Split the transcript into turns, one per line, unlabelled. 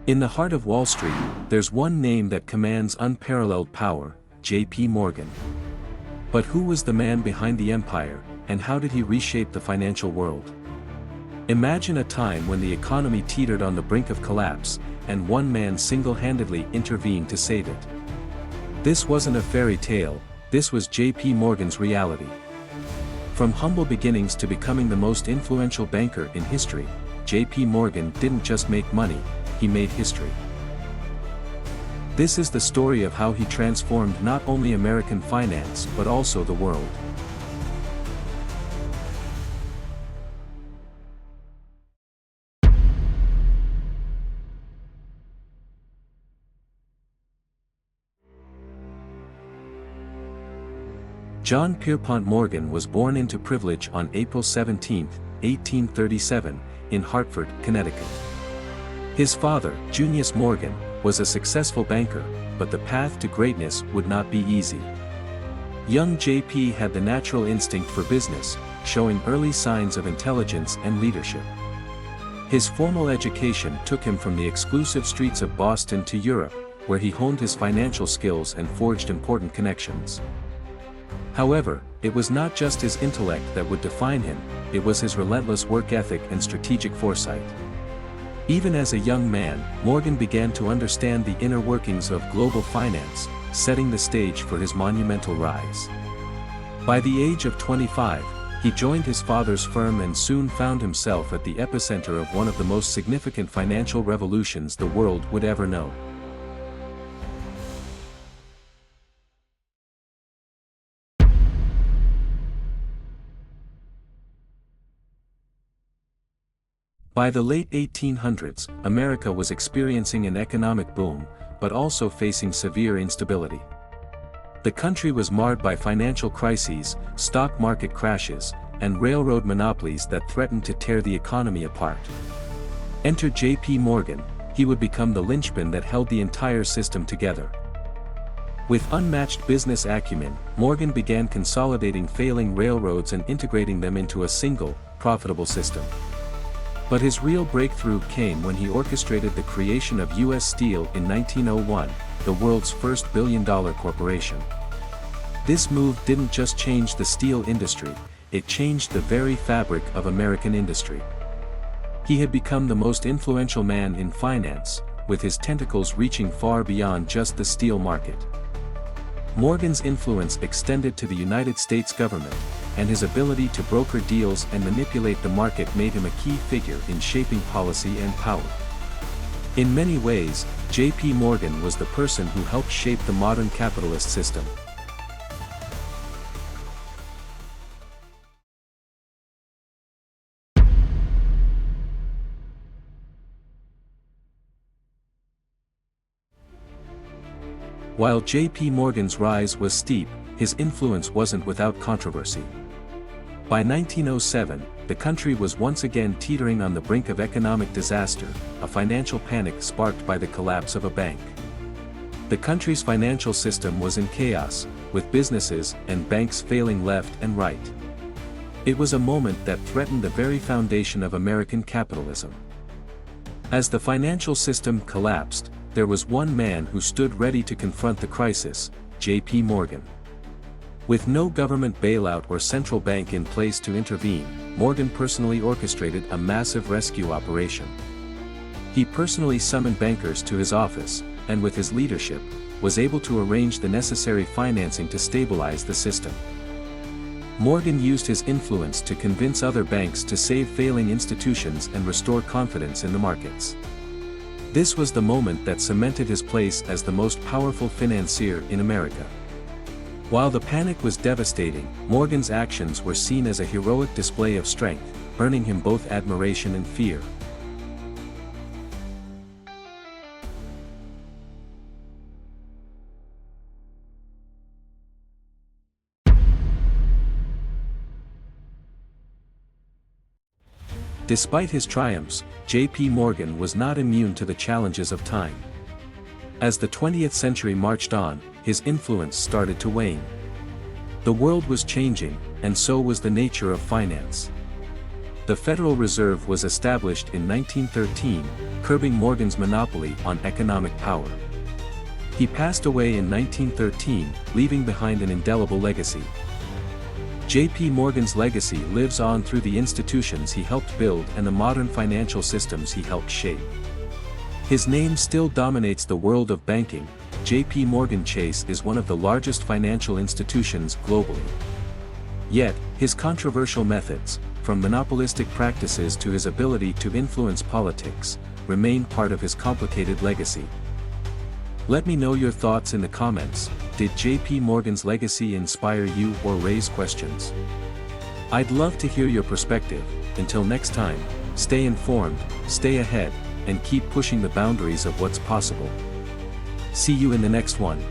In the heart of Wall Street, there's one name that commands unparalleled power, J.P. Morgan. But who was the man behind the empire, and how did he reshape the financial world? Imagine a time when the economy teetered on the brink of collapse, and one man single-handedly intervened to save it. This wasn't a fairy tale, this was J.P. Morgan's reality. From humble beginnings to becoming the most influential banker in history, J.P. Morgan didn't just make money, he made history. This is the story of how he transformed not only American finance but also the world. John Pierpont Morgan was born into privilege on April 17, 1837, in Hartford, Connecticut. His father, Junius Morgan, was a successful banker, but the path to greatness would not be easy. Young J.P. had the natural instinct for business, showing early signs of intelligence and leadership. His formal education took him from the exclusive streets of Boston to Europe, where he honed his financial skills and forged important connections. However, it was not just his intellect that would define him, it was his relentless work ethic and strategic foresight. Even as a young man, Morgan began to understand the inner workings of global finance, setting the stage for his monumental rise. By the age of 25, he joined his father's firm and soon found himself at the epicenter of one of the most significant financial revolutions the world would ever know. By the late 1800s, America was experiencing an economic boom, but also facing severe instability. The country was marred by financial crises, stock market crashes, and railroad monopolies that threatened to tear the economy apart. Enter J.P. Morgan, he would become the linchpin that held the entire system together. With unmatched business acumen, Morgan began consolidating failing railroads and integrating them into a single, profitable system. But his real breakthrough came when he orchestrated the creation of U.S. Steel in 1901, the world's first billion-dollar corporation. This move didn't just change the steel industry, it changed the very fabric of American industry. He had become the most influential man in finance, with his tentacles reaching far beyond just the steel market. Morgan's influence extended to the United States government, and his ability to broker deals and manipulate the market made him a key figure in shaping policy and power. In many ways, J.P. Morgan was the person who helped shape the modern capitalist system. While J.P. Morgan's rise was steep, his influence wasn't without controversy. By 1907, the country was once again teetering on the brink of economic disaster, a financial panic sparked by the collapse of a bank. The country's financial system was in chaos, with businesses and banks failing left and right. It was a moment that threatened the very foundation of American capitalism. As the financial system collapsed, there was one man who stood ready to confront the crisis, J.P. Morgan. With no government bailout or central bank in place to intervene, Morgan personally orchestrated a massive rescue operation. He personally summoned bankers to his office, and with his leadership, was able to arrange the necessary financing to stabilize the system. Morgan used his influence to convince other banks to save failing institutions and restore confidence in the markets. This was the moment that cemented his place as the most powerful financier in America. While the panic was devastating, Morgan's actions were seen as a heroic display of strength, earning him both admiration and fear. Despite his triumphs, J.P. Morgan was not immune to the challenges of time. As the 20th century marched on, his influence started to wane. The world was changing, and so was the nature of finance. The Federal Reserve was established in 1913, curbing Morgan's monopoly on economic power. He passed away in 1913, leaving behind an indelible legacy. J.P. Morgan's legacy lives on through the institutions he helped build and the modern financial systems he helped shape. His name still dominates the world of banking. J.P. Morgan Chase is one of the largest financial institutions globally. Yet, his controversial methods, from monopolistic practices to his ability to influence politics, remain part of his complicated legacy. Let me know your thoughts in the comments. Did J.P. Morgan's legacy inspire you or raise questions? I'd love to hear your perspective. Until next time, stay informed, stay ahead, and keep pushing the boundaries of what's possible. See you in the next one.